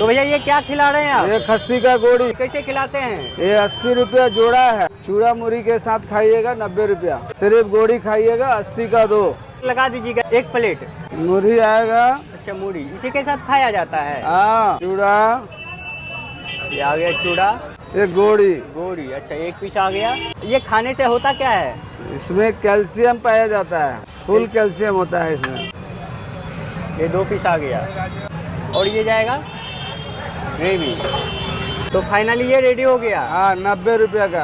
तो भैया ये क्या खिला रहे हैं आप? ये खस्सी का गोड़ी कैसे खिलाते हैं? ये 80 रुपया जोड़ा है। चूड़ा मुरी के साथ खाइएगा 90 रुपया। सिर्फ गोड़ी खाइएगा 80 का 2 लगा दीजिएगा 1 प्लेट। मुरी आएगा। अच्छा मूढ़ी इसी के साथ खाया जाता है। हाँ चूड़ा, ये आ गया चूड़ा, ये गोड़ी। गोड़ी अच्छा 1 पीस आ गया। ये खाने से होता क्या है? इसमें कैल्शियम पाया जाता है, फुल कैल्शियम होता है इसमें। ये 2 पीस आ गया और ये जाएगा ग्रेवी। तो फाइनली ये रेडी हो गया। हाँ 90 रुपया का।